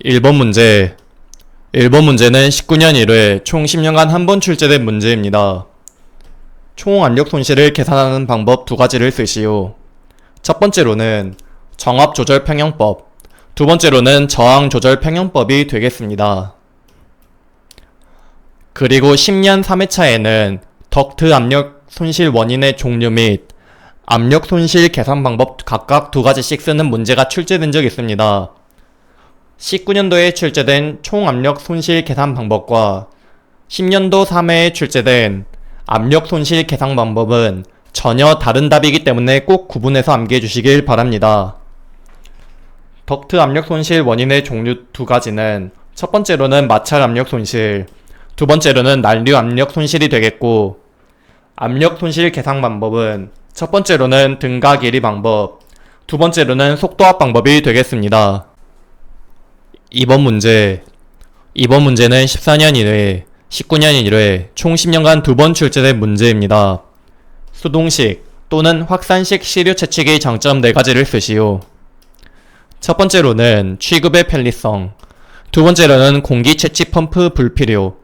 1번 문제. 1번 문제는 19년 1회 총 10년간 한 번 출제된 문제입니다. 총 압력 손실을 계산하는 방법 두 가지를 쓰시오. 첫 번째로는 정압 조절 평형법, 두 번째로는 저항 조절 평형법이 되겠습니다. 그리고 10년 3회차에는 덕트 압력 손실 원인의 종류 및 압력 손실 계산 방법 각각 두 가지씩 쓰는 문제가 출제된 적이 있습니다. 19년도에 출제된 총 압력 손실 계산 방법과 10년도 3회에 출제된 압력 손실 계산 방법은 전혀 다른 답이기 때문에 꼭 구분해서 암기해 주시길 바랍니다. 덕트 압력 손실 원인의 종류 두 가지는 첫 번째로는 마찰 압력 손실, 두 번째로는 난류 압력 손실이 되겠고, 압력 손실 계산 방법은 첫 번째로는 등가 길이 방법, 두 번째로는 속도압 방법이 되겠습니다. 2번 문제. 이번 문제는 14년 1회, 19년 1회 총 10년간 두 번 출제된 문제입니다. 수동식 또는 확산식 시료 채취기의 장점 4가지를 쓰시오. 첫 번째로는 취급의 편리성, 두 번째로는 공기 채취 펌프 불필요,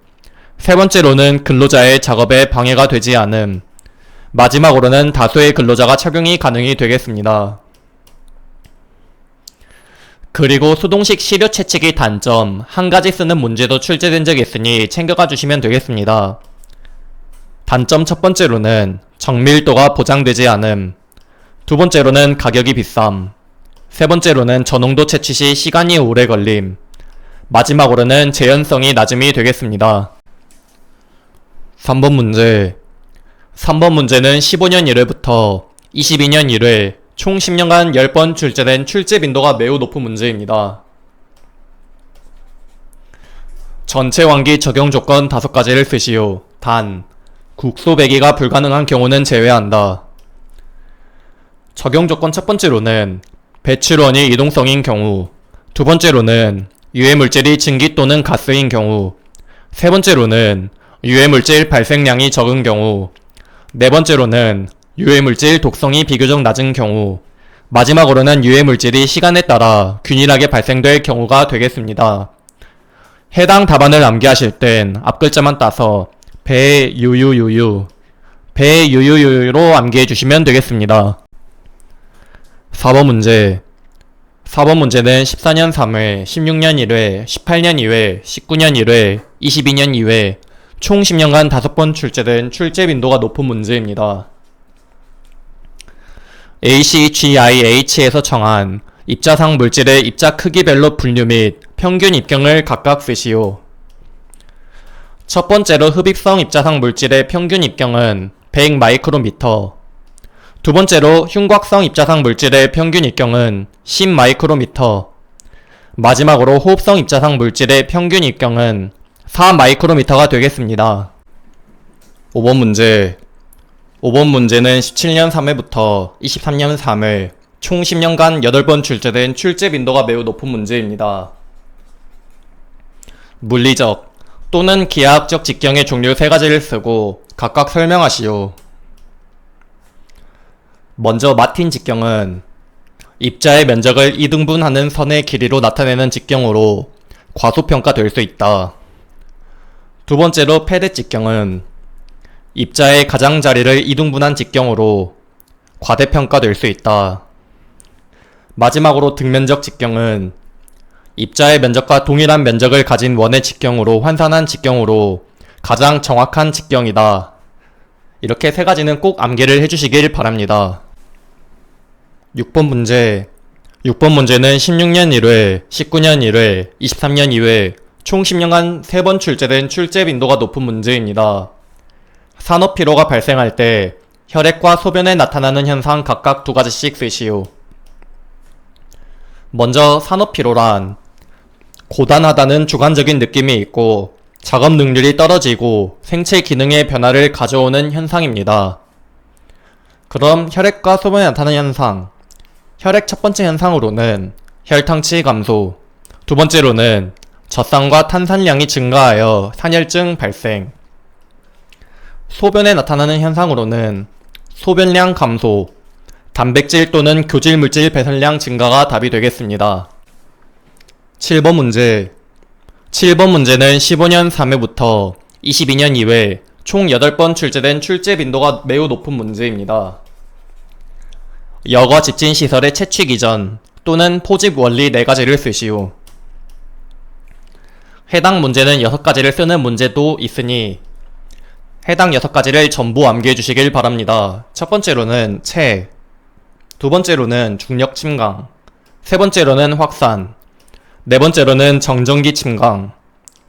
세 번째로는 근로자의 작업에 방해가 되지 않음, 마지막으로는 다수의 근로자가 착용이 가능이 되겠습니다. 그리고 수동식 시료 채취기 단점 한 가지 쓰는 문제도 출제된 적이 있으니 챙겨가 주시면 되겠습니다. 단점 첫 번째로는 정밀도가 보장되지 않음, 두 번째로는 가격이 비쌈, 세 번째로는 저농도 채취 시 시간이 오래 걸림, 마지막으로는 재현성이 낮음이 되겠습니다. 3번 문제. 3번 문제는 15년 1회부터 22년 1회 총 10년간 10번 출제된 출제 빈도가 매우 높은 문제입니다. 전체 환기 적용 조건 5가지를 쓰시오. 단, 국소 배기가 불가능한 경우는 제외한다. 적용 조건 첫 번째로는 배출원이 이동성인 경우, 두 번째로는 유해물질이 증기 또는 가스인 경우, 세 번째로는 유해물질 발생량이 적은 경우, 네 번째로는 유해물질 독성이 비교적 낮은 경우, 마지막으로는 유해물질이 시간에 따라 균일하게 발생될 경우가 되겠습니다. 해당 답안을 암기하실 땐 앞글자만 따서 배유유유유, 배유유유로 암기해 주시면 되겠습니다. 4번 문제. 4번 문제는 14년 3회, 16년 1회, 18년 2회, 19년 1회, 22년 2회 총 10년간 5번 출제된 출제 빈도가 높은 문제입니다. ACGIH에서 정한 입자상 물질의 입자 크기별로 분류 및 평균 입경을 각각 쓰시오. 첫 번째로 흡입성 입자상 물질의 평균 입경은 100 마이크로미터, 두 번째로 흉곽성 입자상 물질의 평균 입경은 10 마이크로미터, 마지막으로 호흡성 입자상 물질의 평균 입경은 4 마이크로미터가 되겠습니다. 5번 문제. 5번 문제는 17년 3회부터 23년 3회 총 10년간 8번 출제된 출제 빈도가 매우 높은 문제입니다. 물리적 또는 기하학적 직경의 종류 3가지를 쓰고 각각 설명하시오. 먼저 마틴 직경은 입자의 면적을 2등분하는 선의 길이로 나타내는 직경으로 과소평가될 수 있다. 두 번째로 페렛 직경은 입자의 가장자리를 2등분한 직경으로 과대평가될 수 있다. 마지막으로 등면적 직경은 입자의 면적과 동일한 면적을 가진 원의 직경으로 환산한 직경으로 가장 정확한 직경이다. 이렇게 3가지는 꼭 암기를 해주시길 바랍니다. 6번 문제. 6번 문제는 16년 1회, 19년 1회, 23년 2회 총 10년간 3번 출제된 출제 빈도가 높은 문제입니다. 산업피로가 발생할 때 혈액과 소변에 나타나는 현상 각각 2가지씩 쓰시오. 먼저 산업피로란 고단하다는 주관적인 느낌이 있고 작업 능률이 떨어지고 생체 기능의 변화를 가져오는 현상입니다. 그럼 혈액과 소변에 나타나는 현상. 혈액 첫 번째 현상으로는 혈당치 감소, 두 번째로는 젖산과 탄산량이 증가하여 산혈증 발생, 소변에 나타나는 현상으로는 소변량 감소, 단백질 또는 교질물질 배설량 증가가 답이 되겠습니다. 7번 문제. 7번 문제는 15년 3회부터 22년 2회 총 8번 출제된 출제 빈도가 매우 높은 문제입니다. 여거 집진 시설의 채취 기전 또는 포집 원리 4가지를 쓰시오. 해당 문제는 6가지를 쓰는 문제도 있으니 해당 6가지를 전부 암기해 주시길 바랍니다. 첫 번째로는 채, 두 번째로는 중력 침강, 세 번째로는 확산, 네 번째로는 정전기 침강,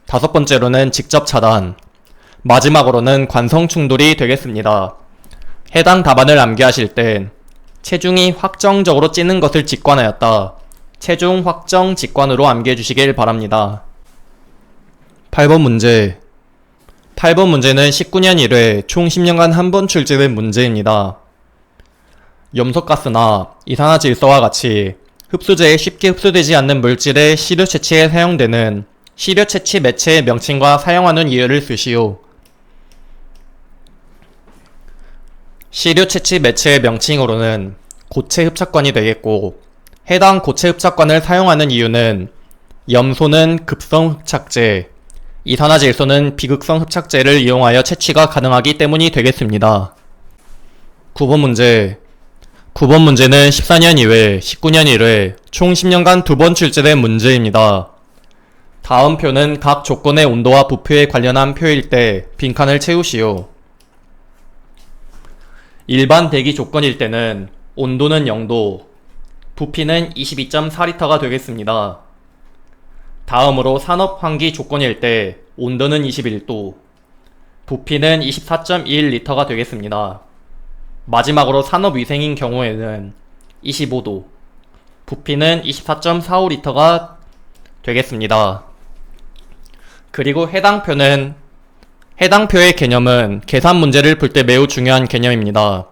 다섯 번째로는 직접 차단, 마지막으로는 관성 충돌이 되겠습니다. 해당 답안을 암기하실 땐 체중이 확정적으로 찌는 것을 직관하였다. 체중 확정 직관으로 암기해 주시길 바랍니다. 8번 문제. 8번 문제는 19년 1회 총 10년간 한 번 출제된 문제입니다. 염소가스나 이산화질소와 같이 흡수제에 쉽게 흡수되지 않는 물질의 시료 채취에 사용되는 시료 채취 매체의 명칭과 사용하는 이유를 쓰시오. 시료 채취 매체의 명칭으로는 고체 흡착관이 되겠고, 해당 고체 흡착관을 사용하는 이유는 염소는 급성 흡착제, 이산화질소는 비극성 흡착제를 이용하여 채취가 가능하기 때문이 되겠습니다. 9번 문제. 9번 문제는 14년 2회, 19년 1회 총 10년간 2번 출제된 문제입니다. 다음 표는 각 조건의 온도와 부피에 관련한 표일 때 빈칸을 채우시오. 일반 대기 조건일 때는 온도는 0도, 부피는 22.4리터가 되겠습니다. 다음으로 산업 환기 조건일 때 온도는 21도, 부피는 24.21리터가 되겠습니다. 마지막으로 산업위생인 경우에는 25도, 부피는 24.45리터가 되겠습니다. 그리고 해당 표의 개념은 계산 문제를 풀 때 매우 중요한 개념입니다.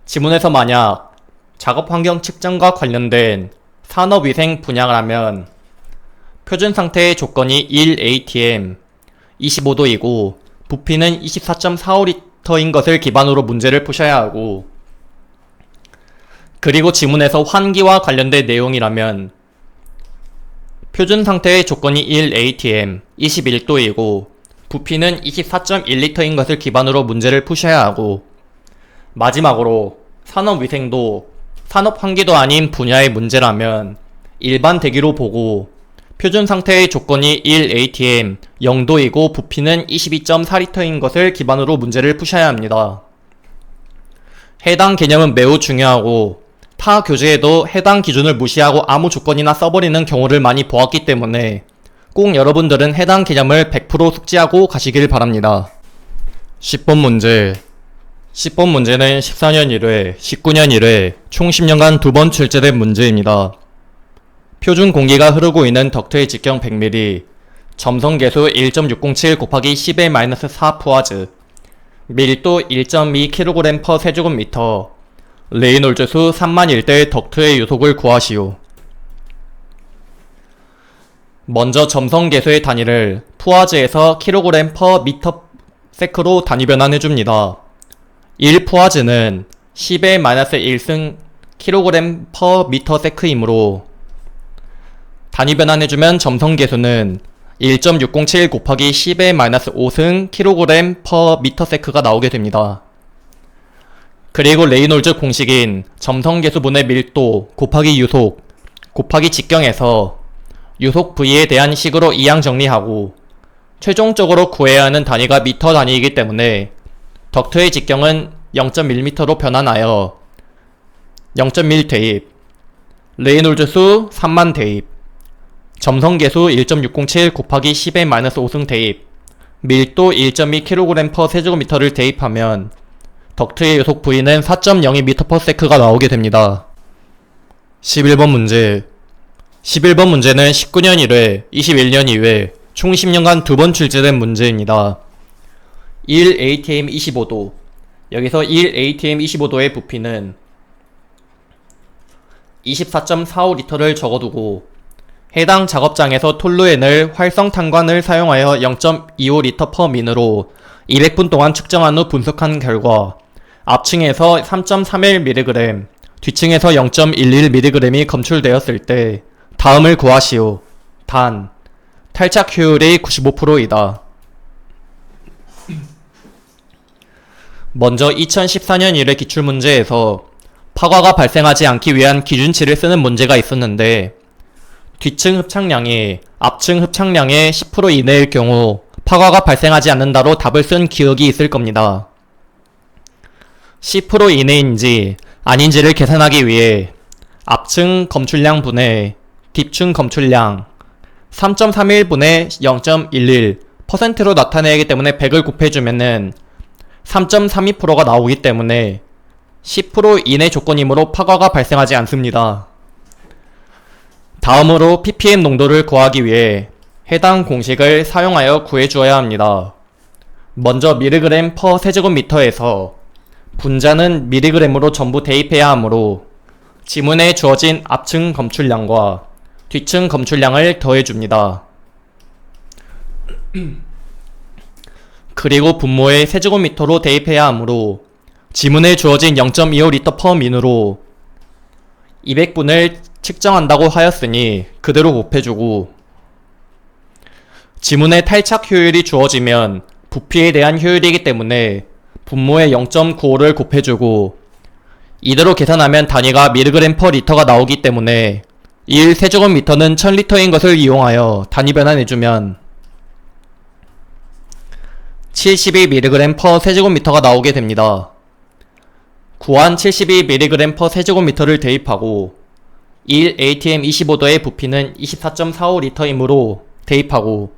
지문에서 만약 작업환경 측정과 관련된 산업위생 분야를 하면 표준 상태의 조건이 1atm, 25도이고 부피는 24.45리터인 것을 기반으로 문제를 푸셔야 하고, 그리고 지문에서 환기와 관련된 내용이라면 표준 상태의 조건이 1atm, 21도이고 부피는 24.1리터인 것을 기반으로 문제를 푸셔야 하고, 마지막으로 산업위생도 산업환기도 아닌 분야의 문제라면 일반 대기로 보고 표준 상태의 조건이 1atm, 0도이고 부피는 22.4리터인 것을 기반으로 문제를 푸셔야 합니다. 해당 개념은 매우 중요하고 타 교재에도 해당 기준을 무시하고 아무 조건이나 써버리는 경우를 많이 보았기 때문에 꼭 여러분들은 해당 개념을 100% 숙지하고 가시길 바랍니다. 10번 문제. 10번 문제는 14년 1회, 19년 1회 총 10년간 2번 출제된 문제입니다. 표준 공기가 흐르고 있는 덕트의 직경 100mm, 점성계수 1.607 곱하기 10의-4 푸아즈, 밀도 1.2kg/세 세제곱미터, 레이놀즈수 3만 1대의 덕트의 요속을 구하시오. 먼저 점성계수의 단위를 푸아즈에서 kg/ms로 단위 변환해줍니다. 1푸아즈는 10의-1승 kg/ms이므로 단위 변환해주면 점성계수는 1.607 곱하기 10의-5승 kg/ms가 나오게 됩니다. 그리고 레이놀즈 공식인 점성계수분의 밀도 곱하기 유속 곱하기 직경에서 유속 부위에 대한 식으로 이항 정리하고 최종적으로 구해야 하는 단위가 미터 단위이기 때문에 덕트의 직경은 0.1m로 변환하여 0.1 대입, 레이놀즈 수 3만 대입, 점성계수 1.607 곱하기 10의-5승 대입, 밀도 1.2kg/세 세제곱미터를 대입하면 덕트의 요속 부위는 4.02m/s가 나오게 됩니다. 11번 문제. 11번 문제는 19년 1회, 21년 2회 총 10년간 2번 출제된 문제입니다. 1atm 25도. 여기서 1atm 25도의 부피는 24.45리터를 적어두고 해당 작업장에서 톨루엔을 활성탄관을 사용하여 0.25리터/민으로 200분 동안 측정한 후 분석한 결과 앞층에서 3.31mg, 뒤층에서 0.11mg이 검출되었을 때 다음을 구하시오. 단, 탈착 효율이 95%이다. 먼저 2014년 1회 기출문제에서 파과가 발생하지 않기 위한 기준치를 쓰는 문제가 있었는데 뒤층 흡착량이 앞층 흡착량의 10% 이내일 경우 파과가 발생하지 않는다로 답을 쓴 기억이 있을 겁니다. 10% 이내인지 아닌지를 계산하기 위해 앞층 검출량 분의 뒷층 검출량 3.31분의 0.11%로 나타내기 때문에 100을 곱해주면은 3.32%가 나오기 때문에 10% 이내 조건이므로 파과가 발생하지 않습니다. 다음으로 ppm 농도를 구하기 위해 해당 공식을 사용하여 구해주어야 합니다. 먼저 mg per 세제곱미터에서 분자는 mg으로 전부 대입해야 하므로 지문에 주어진 앞층 검출량과 뒤층 검출량을 더해줍니다. 그리고 분모에 세제곱미터로 대입해야 하므로 지문에 주어진 0.25L per min으로 200분을 측정한다고 하였으니 그대로 곱해주고 지문에 탈착 효율이 주어지면 부피에 대한 효율이기 때문에 분모에 0.95를 곱해주고 이대로 계산하면 단위가 mg per L가 나오기 때문에 1세제곱미터는 1000L인 것을 이용하여 단위 변환해주면 72mg per 세제곱미터가 나오게 됩니다. 구한 72mg per 세제곱미터를 대입하고 1 atm 25도의 부피는 24.45L이므로 대입하고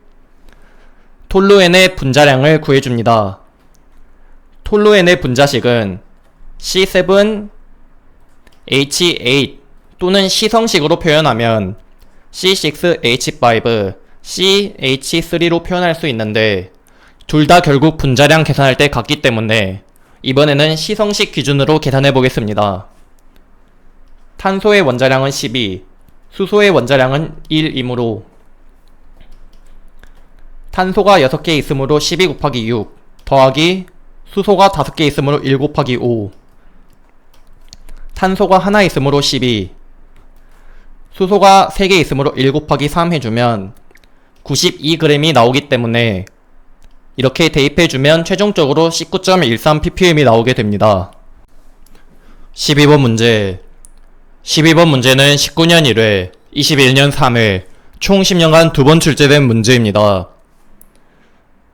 톨루엔의 분자량을 구해줍니다. 톨루엔의 분자식은 C7H8 또는 시성식으로 표현하면 C6H5, CH3로 표현할 수 있는데 둘 다 결국 분자량 계산할 때 같기 때문에 이번에는 시성식 기준으로 계산해 보겠습니다. 탄소의 원자량은 12, 수소의 원자량은 1이므로 탄소가 6개 있으므로 12 곱하기 6 더하기 수소가 5개 있으므로 1 곱하기 5 탄소가 하나 있으므로 12 수소가 3개 있으므로 1 곱하기 3 해주면 92g이 나오기 때문에 이렇게 대입해주면 최종적으로 19.13ppm이 나오게 됩니다. 12번 문제 12번 문제는 19년 1회, 21년 3회, 총 10년간 2번 출제된 문제입니다.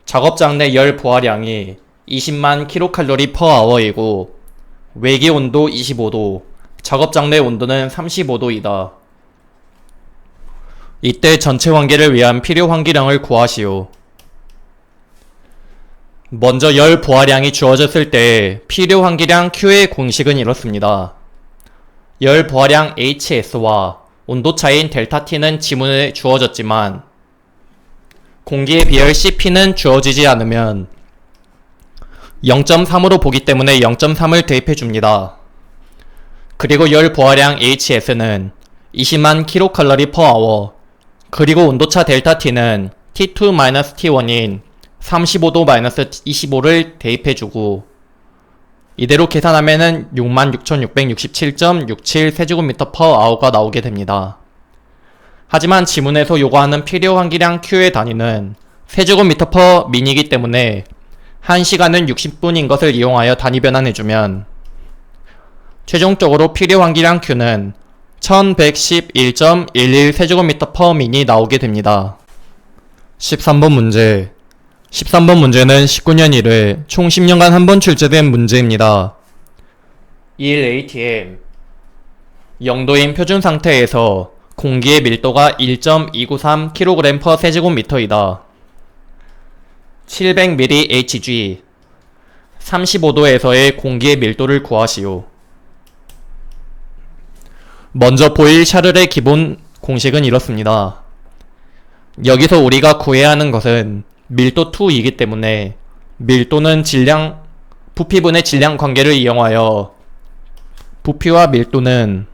작업장 내 열 보화량이 20만 kcal per hour이고 외기 온도 25도, 작업장 내 온도는 35도이다. 이때 전체 환기를 위한 필요 환기량을 구하시오. 먼저 열 보화량이 주어졌을 때 필요 환기량 Q의 공식은 이렇습니다. 열 보화량 HS와 온도 차이인 델타 T는 지문에 주어졌지만 공기의 비열 CP는 주어지지 않으면 0.3으로 보기 때문에 0.3을 대입해줍니다. 그리고 열 보화량 HS는 20만 kcal per hour 그리고 온도차 델타 T는 T2-T1인 35도 25를 대입해주고 이대로 계산하면은 66,667.67 세제곱미터 per hour가 나오게 됩니다. 하지만 지문에서 요구하는 필요 환기량 Q의 단위는 세제곱미터 per min이기 때문에 1시간은 60분인 것을 이용하여 단위 변환해주면 최종적으로 필요 환기량 Q는 1111.11 세제곱미터 per min이 나오게 됩니다. 13번 문제 13번 문제는 19년 1회 총 10년간 한 번 출제된 문제입니다. 1atm 0도인 표준 상태에서 공기의 밀도가 1.293kg per 세제곱미터이다. 700ml Hg 35도에서의 공기의 밀도를 구하시오. 먼저 보일 샤를의 기본 공식은 이렇습니다. 여기서 우리가 구해야 하는 것은 밀도 2이기 때문에 밀도는 질량, 부피분의 질량 관계를 이용하여 부피와 밀도는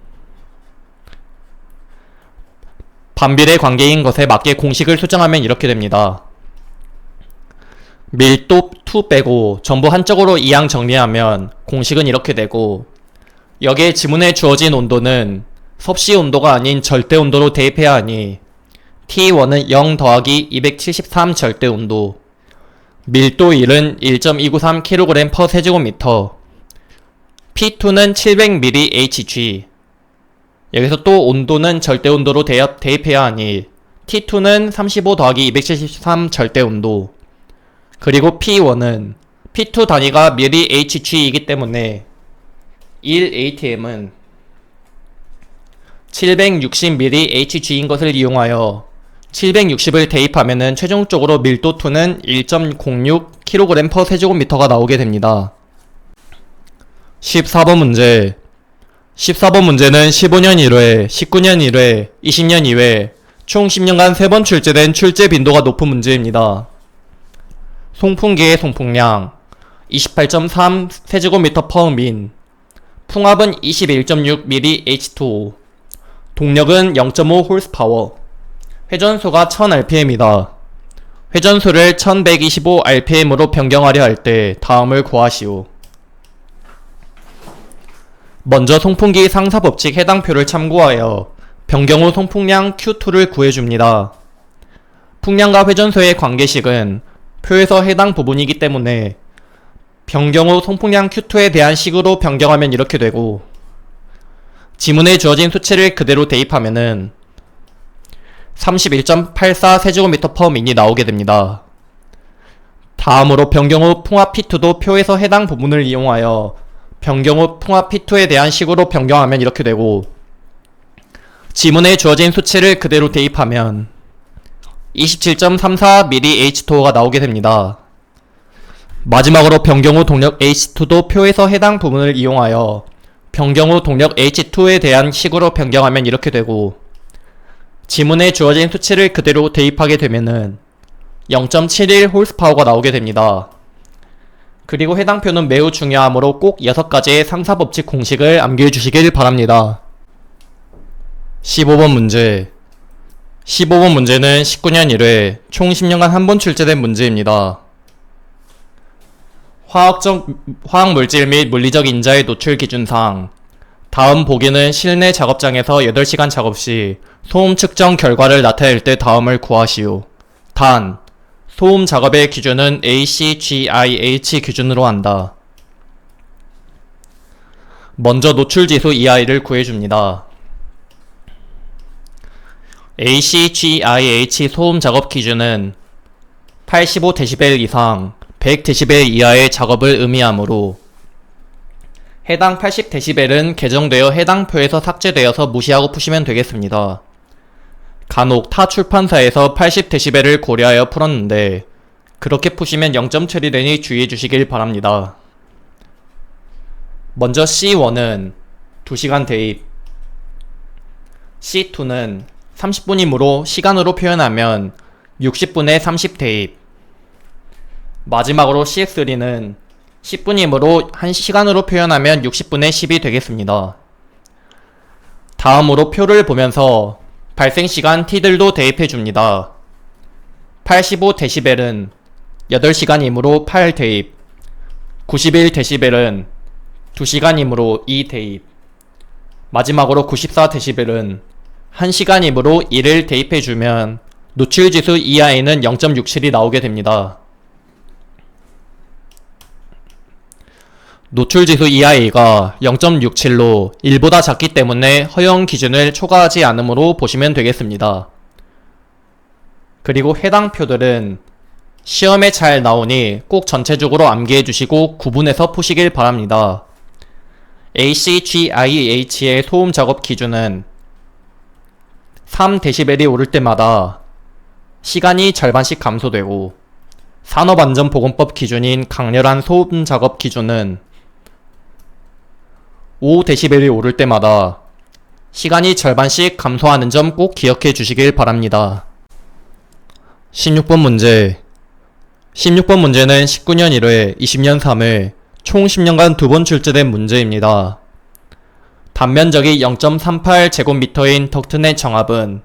반비례 관계인 것에 맞게 공식을 수정하면 이렇게 됩니다. 밀도 2 빼고 전부 한쪽으로 이항 정리하면 공식은 이렇게 되고 여기에 지문에 주어진 온도는 섭씨 온도가 아닌 절대 온도로 대입해야 하니 T1은 0 더하기 273 절대온도, 밀도 1은 1.293kg/세제곱미터, P2는 700mHg. 여기서 또 온도는 절대온도로 대입해야 하니 T2는 35 더하기 273 절대온도, 그리고 P1은 P2 단위가 mHg이기 때문에 1atm은 760mHg인 것을 이용하여 760을 대입하면은 최종적으로 밀도 2는 1.06kg/세제곱미터가 나오게 됩니다. 14번 문제. 14번 문제는 15년 1회, 19년 1회, 20년 2회, 총 10년간 3번 출제된 출제 빈도가 높은 문제입니다. 송풍기의 송풍량 28.3 세제곱미터/민, 풍압은 21.6 mH2O, 동력은 0.5 홀스파워, 회전소가 1000rpm이다. 회전소를 1125rpm으로 변경하려 할 때 다음을 구하시오. 먼저 송풍기 상사법칙 해당표를 참고하여 변경 후 송풍량 Q2를 구해줍니다. 풍량과 회전소의 관계식은 표에서 해당 부분이기 때문에 변경 후 송풍량 Q2에 대한 식으로 변경하면 이렇게 되고, 지문에 주어진 수치를 그대로 대입하면은 31.84 세제곱미터/민이 나오게 됩니다. 다음으로 변경 후 풍압 P2도 표에서 해당 부분을 이용하여 변경 후 풍압 P2에 대한 식으로 변경하면 이렇게 되고, 지문에 주어진 수치를 그대로 대입하면 27.34 mH2O가 나오게 됩니다. 마지막으로 변경 후 동력 H2도 표에서 해당 부분을 이용하여 변경 후 동력 H2에 대한 식으로 변경하면 이렇게 되고, 지문에 주어진 수치를 그대로 대입하게 되면은 0.71 홀스파워가 나오게 됩니다. 그리고 해당 표는 매우 중요하므로 꼭 6가지의 상사법칙 공식을 암기해 주시길 바랍니다. 15번 문제. 15번 문제는 19년 1회, 총 10년간 한 번 출제된 문제입니다. 화학물질 및 물리적 인자의 노출 기준상 다음 보기는 실내 작업장에서 8시간 작업 시 소음 측정 결과를 나타낼 때 다음을 구하시오. 단, 소음 작업의 기준은 ACGIH 기준으로 한다. 먼저 노출지수 EI를 구해줍니다. ACGIH 소음 작업 기준은 85dB 이상 100dB 이하의 작업을 의미하므로 해당 80dB는 개정되어 해당 표에서 삭제되어서 무시하고 푸시면 되겠습니다. 간혹 타 출판사에서 80dB를 고려하여 풀었는데 그렇게 푸시면 0점 처리되니 주의해 주시길 바랍니다. 먼저 C1은 2시간 대입, C2는 30분이므로 시간으로 표현하면 60분에 30 대입, 마지막으로 CX3는 10분이므로 1시간으로 표현하면 60분에 10이 되겠습니다. 다음으로 표를 보면서 발생시간 T들도 대입해줍니다. 85dB은 8시간이므로 8 대입, 91dB은 2시간이므로 2 대입, 마지막으로 94dB은 1시간이므로 1을 대입해주면 노출지수 EI는 0.67이 나오게 됩니다. 노출지수 EI가 0.67로 1보다 작기 때문에 허용 기준을 초과하지 않으므로 보시면 되겠습니다. 그리고 해당 표들은 시험에 잘 나오니 꼭 전체적으로 암기해 주시고 구분해서 푸시길 바랍니다. ACGIH의 소음 작업 기준은 3dB이 오를 때마다 시간이 절반씩 감소되고, 산업안전보건법 기준인 강렬한 소음 작업 기준은 5dB이 오를 때마다 시간이 절반씩 감소하는 점 꼭 기억해 주시길 바랍니다. 16번 문제. 16번 문제는 19년 1회, 20년 3회, 총 10년간 2번 출제된 문제입니다. 단면적이 0.38제곱미터인 덕트넷 정압은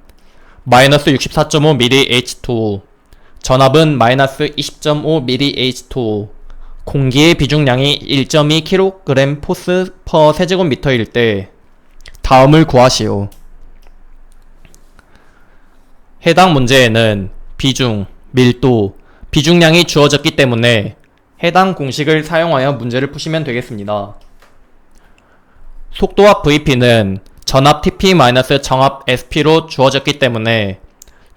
마이너스 64.5 mH2O, 전압은 마이너스 20.5 mH2O, 공기의 비중량이 1.2kg 포스 퍼 세제곱미터일 때 다음을 구하시오. 해당 문제에는 비중, 밀도, 비중량이 주어졌기 때문에 해당 공식을 사용하여 문제를 푸시면 되겠습니다. 속도합 VP는 전압 TP-정압 SP로 주어졌기 때문에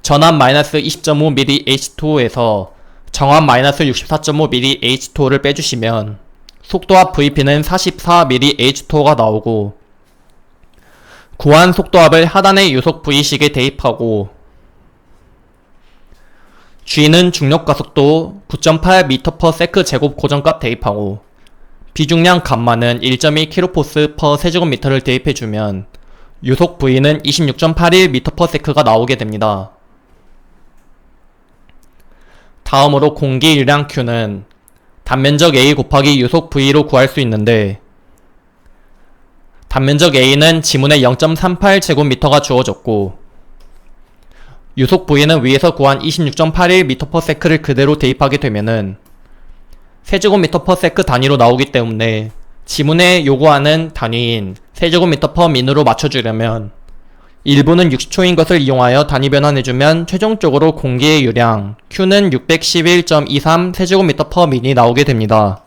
전압 -20.5mm H2오에서 정압 -64.5mm H2오를 빼주시면 속도합 VP는 44mm H2오가 나오고, 구한 속도합을 하단의 요속 V식에 대입하고 G는 중력가속도 9.8m/s 제곱 고정값 대입하고 비중량 감마는 1.2kPa/세제곱미터를 대입해주면 요속 V는 26.81m/s가 나오게 됩니다. 다음으로 공기유량 Q는 단면적 A 곱하기 요속 V로 구할 수 있는데, 단면적 A는 지문에 0.38제곱미터가 주어졌고 요속 V는 위에서 구한 26.81m/s를 그대로 대입하게 되면은 세제곱미터/s 단위로 나오기 때문에 지문에 요구하는 단위인 세제곱미터/min으로 맞춰주려면 1부는 60초인 것을 이용하여 단위 변환해주면 최종적으로 공기의 유량 Q는 611.23 세제곱미터/min이 나오게 됩니다.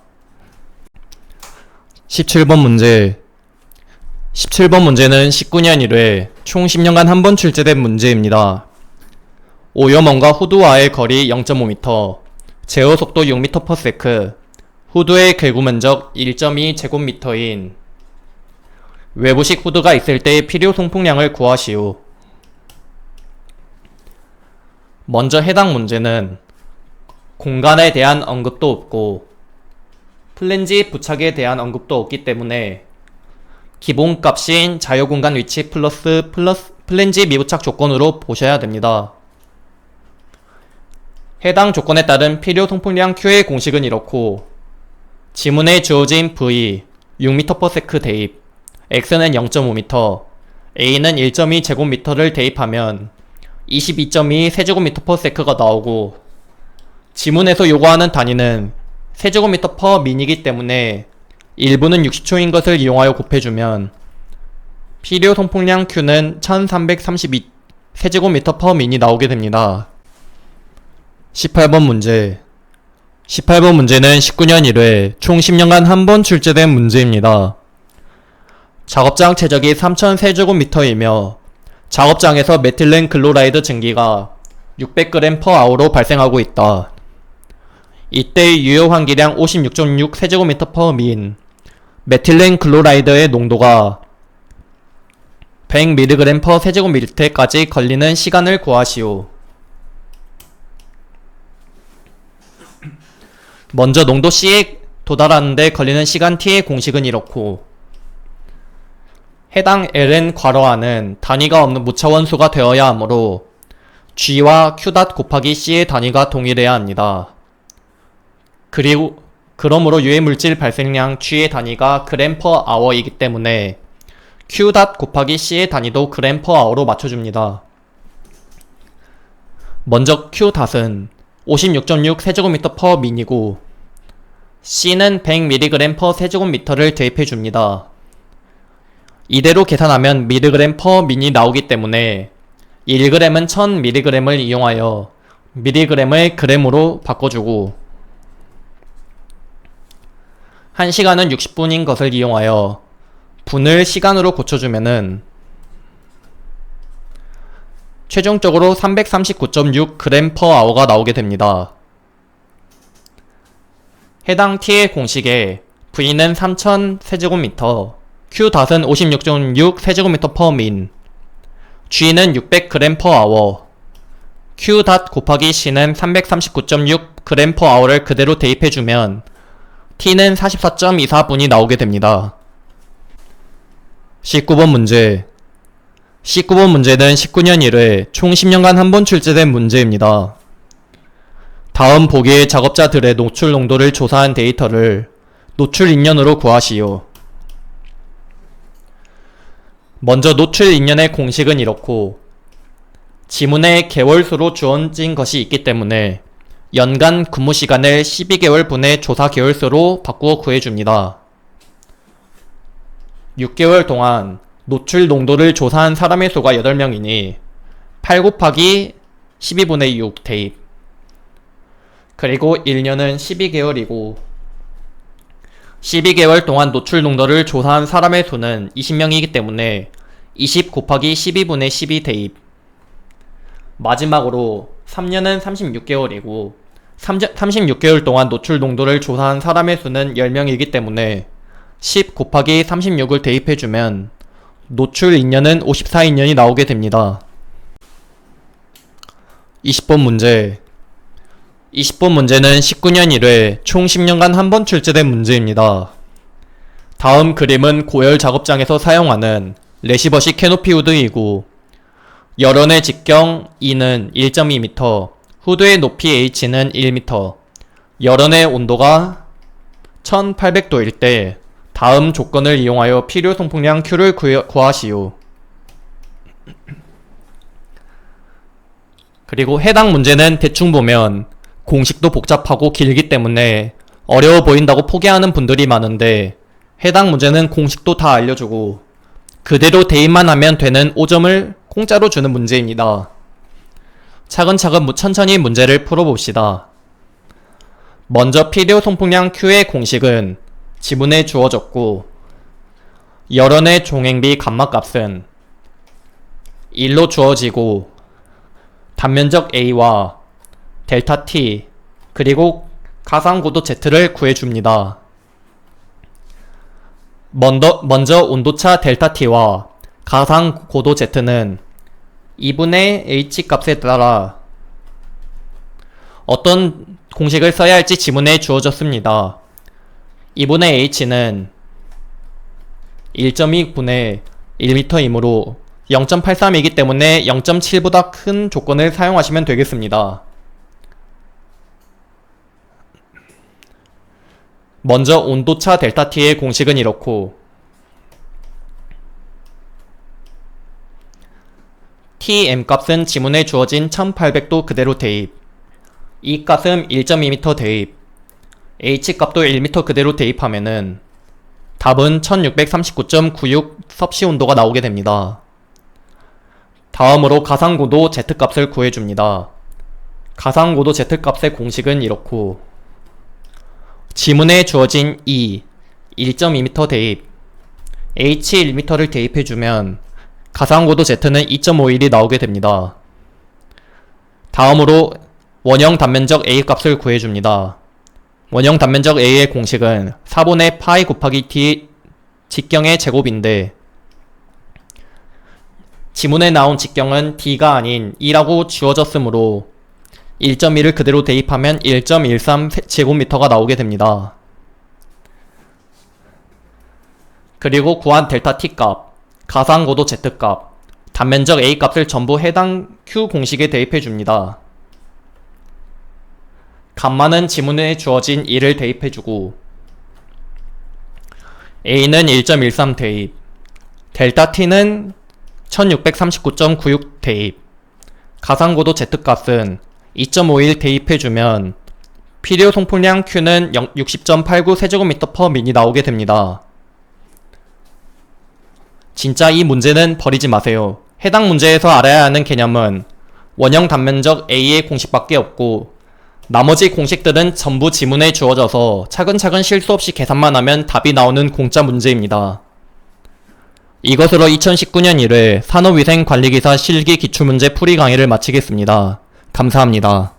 17번 문제. 17번 문제는 19년 1회 총 10년간 한 번 출제된 문제입니다. 오염원과 후두와의 거리 0.5m, 제어 속도 6m/s, 후두의 개구 면적 1.2제곱미터인 외부식 후드가 있을 때의 필요 송풍량을 구하시오. 먼저 해당 문제는 공간에 대한 언급도 없고 플랜지 부착에 대한 언급도 없기 때문에 기본값인 자유공간 위치 플러스 플랜지 미부착 조건으로 보셔야 됩니다. 해당 조건에 따른 필요 송풍량 Q의 공식은 이렇고, 지문에 주어진 V 6m/s 대입, X는 0.5m, A는 1.2제곱미터를 대입하면 22.2 세제곱미터/s가 나오고, 지문에서 요구하는 단위는 세제곱미터/min이기 때문에 1부는 60초인 것을 이용하여 곱해주면 필요 송풍량 Q는 1332 세제곱미터/min이 나오게 됩니다. 18번 문제. 18번 문제는 19년 1회 총 10년간 한 번 출제된 문제입니다. 작업장 최적이 3000세제곱미터이며 작업장에서 메틸렌 클로라이드 증기가 600g/h로 발생하고 있다. 이때의 유효 환기량 56.6 세제곱미터/min, 메틸렌 클로라이드의 농도가 100mg/세제곱미터까지 걸리는 시간을 구하시오. 먼저 농도 C에 도달하는데 걸리는 시간 T의 공식은 이렇고, 해당 Ln 괄호안은 단위가 없는 무차원수가 되어야 하므로 G와 Q 곱하기 C의 단위가 동일해야 합니다. 그러므로 유해물질 발생량 G의 단위가 g/h이기 때문에 Q 곱하기 C의 단위도 g/h로 맞춰줍니다. 먼저 Q은 56.6 세제곱미터/min이고 C는 100mg/세제곱미터를 대입해줍니다. 이대로 계산하면 mg/min이 나오기 때문에 1g은 1000mg을 이용하여 mg을 g으로 바꿔주고 1시간은 60분인 것을 이용하여 분을 시간으로 고쳐주면은 최종적으로 339.6 g/h가 나오게 됩니다. 해당 T의 공식에 V는 3000 세제곱미터, Q은 56.6 세제곱미터/min, G는 600 g/h, Q 곱하기 C는 339.6 g/h를 그대로 대입해주면 T는 44.24분이 나오게 됩니다. 19번 문제. 19번 문제는 19년 1회 총 10년간 한 번 출제된 문제입니다. 다음 보기의 작업자들의 노출 농도를 조사한 데이터를 노출 인연으로 구하시오. 먼저 노출 인연의 공식은 이렇고, 지문에 개월수로 주어진 것이 있기 때문에 연간 근무시간을 12개월분의 조사 개월수로 바꾸어 구해줍니다. 6개월 동안 노출 농도를 조사한 사람의 수가 8명이니 8 곱하기 12분의 6 대입. 그리고 1년은 12개월이고 12개월 동안 노출 농도를 조사한 사람의 수는 20명이기 때문에 20 곱하기 12분의 12 대입. 마지막으로 3년은 36개월이고 36개월 동안 노출 농도를 조사한 사람의 수는 10명이기 때문에 10 곱하기 36을 대입해주면 노출 인년은 54인년이 나오게 됩니다. 20번 문제. 20번 문제는 19년 1회 총 10년간 한 번 출제된 문제입니다. 다음 그림은 고열 작업장에서 사용하는 레시버식 캐노피 후드이고 열원의 직경 E는 1.2m, 후드의 높이 H는 1m, 열원의 온도가 1800도일 때 다음 조건을 이용하여 필요 송풍량 Q를 구하시오. 그리고 해당 문제는 대충 보면 공식도 복잡하고 길기 때문에 어려워 보인다고 포기하는 분들이 많은데 해당 문제는 공식도 다 알려주고 그대로 대입만 하면 되는 5점을 공짜로 주는 문제입니다. 차근차근 천천히 문제를 풀어봅시다. 먼저 필요 송풍량 Q의 공식은 지문에 주어졌고 열원의 종행비 감마값은 1로 주어지고 단면적 A와 델타 T 그리고 가상고도 Z를 구해줍니다. 먼저 온도차 델타 T와 가상고도 Z는 2분의 H 값에 따라 어떤 공식을 써야 할지 지문에 주어졌습니다. 2분의 H는 1.2분의 1m이므로 0.83이기 때문에 0.7보다 큰 조건을 사용하시면 되겠습니다. 먼저 온도차 델타 T의 공식은 이렇고 Tm 값은 지문에 주어진 1800도 그대로 대입, E 값은 1.2m 대입, H 값도 1m 그대로 대입하면은 답은 1639.96 섭씨 온도가 나오게 됩니다. 다음으로 가상고도 Z 값을 구해줍니다. 가상고도 Z 값의 공식은 이렇고 지문에 주어진 E 1.2m 대입, H 1m를 대입해주면 가상고도 Z는 2.51이 나오게 됩니다. 다음으로 원형 단면적 A 값을 구해줍니다. 원형 단면적 A의 공식은 4분의 파이 곱하기 T 직경의 제곱인데 지문에 나온 직경은 D가 아닌 E라고 주어졌으므로 1.2를 그대로 대입하면 1.13 제곱미터가 나오게 됩니다. 그리고 구한 델타 T 값, 가상고도 Z 값, 단면적 A 값을 전부 해당 Q 공식에 대입해줍니다. 감마는 지문에 주어진 2를 대입해주고 A는 1.13 대입, 델타 T는 1639.96 대입, 가상고도 Z 값은 2.51 대입해주면 필요 송풍량 Q는 60.89 세제곱미터/민이 나오게 됩니다. 진짜 이 문제는 버리지 마세요. 해당 문제에서 알아야 하는 개념은 원형 단면적 A의 공식밖에 없고 나머지 공식들은 전부 지문에 주어져서 차근차근 실수 없이 계산만 하면 답이 나오는 공짜 문제입니다. 이것으로 2019년 1회 산업위생관리기사 실기 기출문제 풀이 강의를 마치겠습니다. 감사합니다.